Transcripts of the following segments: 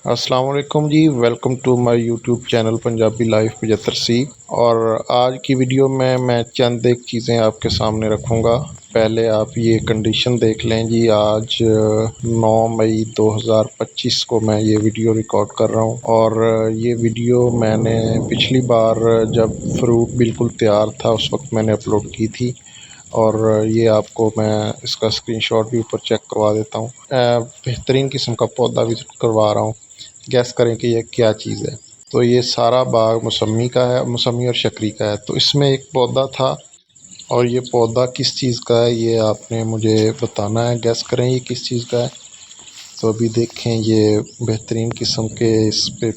अस्सलाम वालेकुम जी। Welcome to my YouTube channel Punjabi life 75C। और आज की वीडियो में मैं चंद एक चीज़ें आपके सामने रखूँगा। पहले आप ये कंडीशन देख लें जी। आज 9 मई 2025 को मैं ये वीडियो रिकॉर्ड कर रहा हूँ और ये वीडियो मैंने पिछली बार जब फ्रूट बिल्कुल तैयार था उस वक्त मैंने अपलोड की थी। और ये आपको मैं इसका स्क्रीनशॉट भी ऊपर चेक करवा देता हूँ। बेहतरीन किस्म का पौधा विज़िट करवा रहा हूँ। गैस करें कि ये क्या चीज़ है। तो ये सारा बाग मौसमी का है, मौसमी और शकरी का है। तो इसमें एक पौधा था और ये पौधा किस चीज़ का है ये आपने मुझे बताना है। गैस करें ये किस चीज़ का है। तो अभी देखें ये बेहतरीन किस्म के इस पे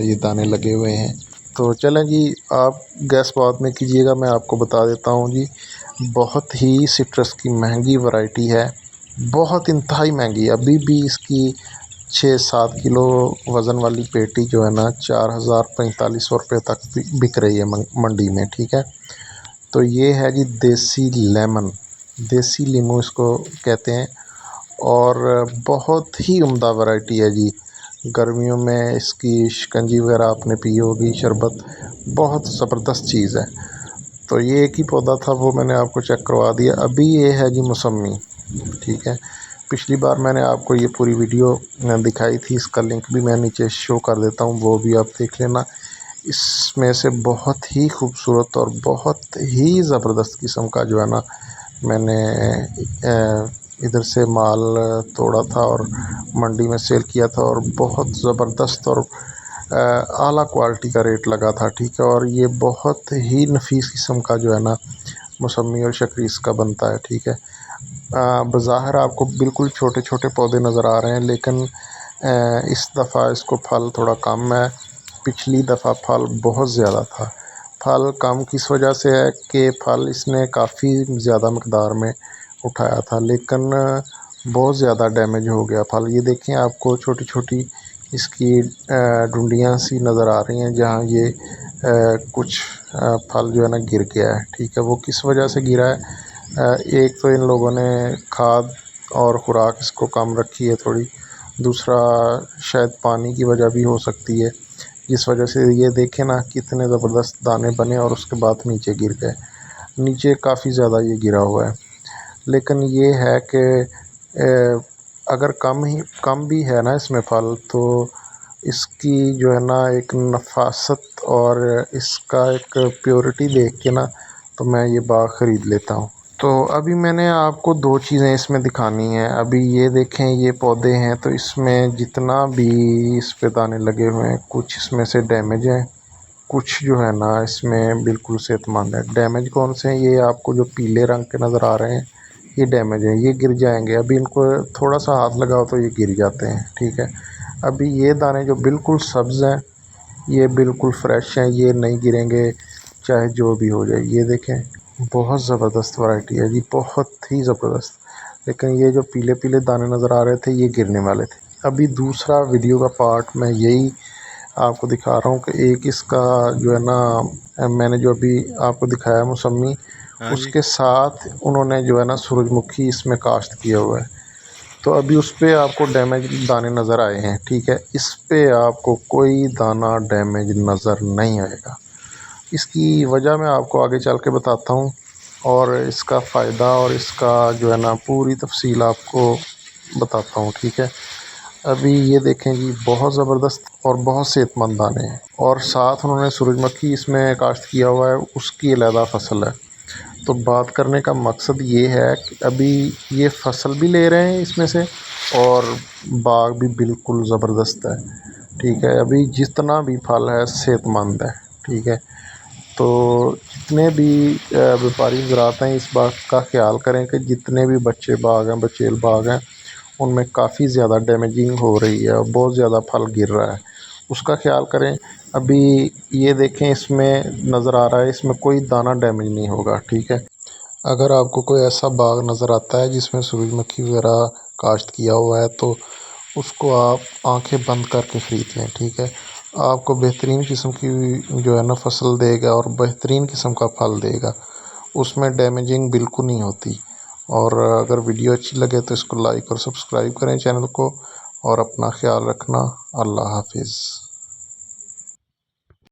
ये दाने लगे हुए हैं। तो चलें जी, आप गैस बाद में कीजिएगा, मैं आपको बता देता हूँ जी। बहुत ही सिट्रस की महंगी वैरायटी है, बहुत इंतहाई महंगी। अभी भी इसकी 6-7 किलो वज़न वाली पेटी जो है ना 4045 रुपये तक बिक रही है मंडी में। ठीक है, तो ये है जी देसी लेमन, देसी लीमू इसको कहते हैं। और बहुत ही उम्दा वैरायटी है जी। गर्मियों में इसकी शिकंजी वगैरह आपने पी होगी, शरबत, बहुत ज़बरदस्त चीज़ है। तो ये एक ही पौधा था, वो मैंने आपको चेक करवा दिया। अभी ये है जी मौसमी। ठीक है, पिछली बार मैंने आपको ये पूरी वीडियो दिखाई थी, इसका लिंक भी मैं नीचे शो कर देता हूँ, वो भी आप देख लेना। इसमें से बहुत ही खूबसूरत और बहुत ही ज़बरदस्त किस्म का जो है ना मैंने इधर से माल तोड़ा था और मंडी में सेल किया था और बहुत ज़बरदस्त और आला क्वालिटी का रेट लगा था। ठीक है, और ये बहुत ही नफीस किस्म का जो है ना मौसमी और शकरी इसका बनता है। ठीक है, बज़ाहिर आपको बिल्कुल छोटे छोटे पौधे नज़र आ रहे हैं, लेकिन इस दफ़ा इसको फल थोड़ा कम है। पिछली दफ़ा फल बहुत ज़्यादा था। फल कम किस वजह से है कि फल इसने काफ़ी ज़्यादा मकदार में उठाया था, लेकिन बहुत ज़्यादा डैमेज हो गया फल। ये देखें, आपको छोटी छोटी इसकी डुंडियाँ सी नज़र आ रही हैं जहाँ ये कुछ फल जो है ना गिर गया है। ठीक है, वो किस वजह से गिरा है? एक तो इन लोगों ने खाद और ख़ुराक इसको कम रखी है थोड़ी। दूसरा शायद पानी की वजह भी हो सकती है, जिस वजह से ये देखें ना कितने ज़बरदस्त दाने बने और उसके बाद नीचे गिर गए। नीचे काफ़ी ज़्यादा ये गिरा हुआ है। लेकिन ये है कि अगर कम भी है ना इसमें फल, तो इसकी जो है ना एक नफासत और इसका एक प्योरिटी देख के ना तो मैं ये बाग ख़रीद लेता हूँ। तो अभी मैंने आपको दो चीज़ें इसमें दिखानी हैं। अभी ये देखें, ये पौधे हैं, तो इसमें जितना भी इस पे दाने लगे हुए हैं, कुछ इसमें से डैमेज हैं, कुछ जो है ना इसमें बिल्कुल सेहतमंद है। डैमेज कौन से हैं? ये आपको जो पीले रंग के नज़र आ रहे हैं ये डैमेज हैं, ये गिर जाएंगे। अभी इनको थोड़ा सा हाथ लगाओ तो ये गिर जाते हैं। ठीक है, अभी ये दाने जो बिल्कुल सब्ज़ हैं ये बिल्कुल फ्रेश हैं, ये नहीं गिरेंगे चाहे जो भी हो जाए। ये देखें, बहुत ज़बरदस्त वैरायटी है जी, बहुत ही ज़बरदस्त। लेकिन ये जो पीले पीले दाने नज़र आ रहे थे ये गिरने वाले थे। अभी दूसरा वीडियो का पार्ट मैं यही आपको दिखा रहा हूँ कि एक इसका जो है ना मैंने जो अभी आपको दिखाया मौसमी, हाँ जी। उसके साथ उन्होंने जो है ना सूरजमुखी इसमें काश्त किया हुआ है। तो अभी उस पर आपको डैमेज दाने नज़र आए हैं। ठीक है, इस पे आपको कोई दाना डैमेज नज़र नहीं आएगा। इसकी वजह मैं आपको आगे चल के बताता हूँ और इसका फ़ायदा और इसका जो है ना पूरी तफसील आपको बताता हूँ। ठीक है, अभी ये देखें जी, बहुत ज़बरदस्त और बहुत सेहतमंद दाने हैं। और साथ उन्होंने सूरजमुखी इसमें काश्त किया हुआ है, उसकी अलहदा फसल है। तो बात करने का मकसद ये है कि अभी ये फसल भी ले रहे हैं इसमें से और बाग भी बिल्कुल ज़बरदस्त है। ठीक है, अभी जितना भी फल है सेहतमंद है। ठीक है, तो जितने भी व्यापारी ज़रात हैं इस बात का ख्याल करें कि जितने भी बच्चे बाग हैं, बचेल बाग हैं, उनमें काफ़ी ज़्यादा डैमेजिंग हो रही है और बहुत ज़्यादा फल गिर रहा है, उसका ख्याल करें। अभी ये देखें, इसमें नज़र आ रहा है इसमें कोई दाना डैमेज नहीं होगा। ठीक है, अगर आपको कोई ऐसा बाग नज़र आता है जिसमें सूरजमुखी वगैरह काश्त किया हुआ है तो उसको आप आंखें बंद करके ख़रीद लें। ठीक है, आपको बेहतरीन किस्म की जो है ना फसल देगा और बेहतरीन किस्म का फल देगा, उसमें डैमेजिंग बिल्कुल नहीं होती। और अगर वीडियो अच्छी लगे तो इसको लाइक और सब्सक्राइब करें चैनल को, اور اپنا خیال رکھنا۔ اللہ حافظ۔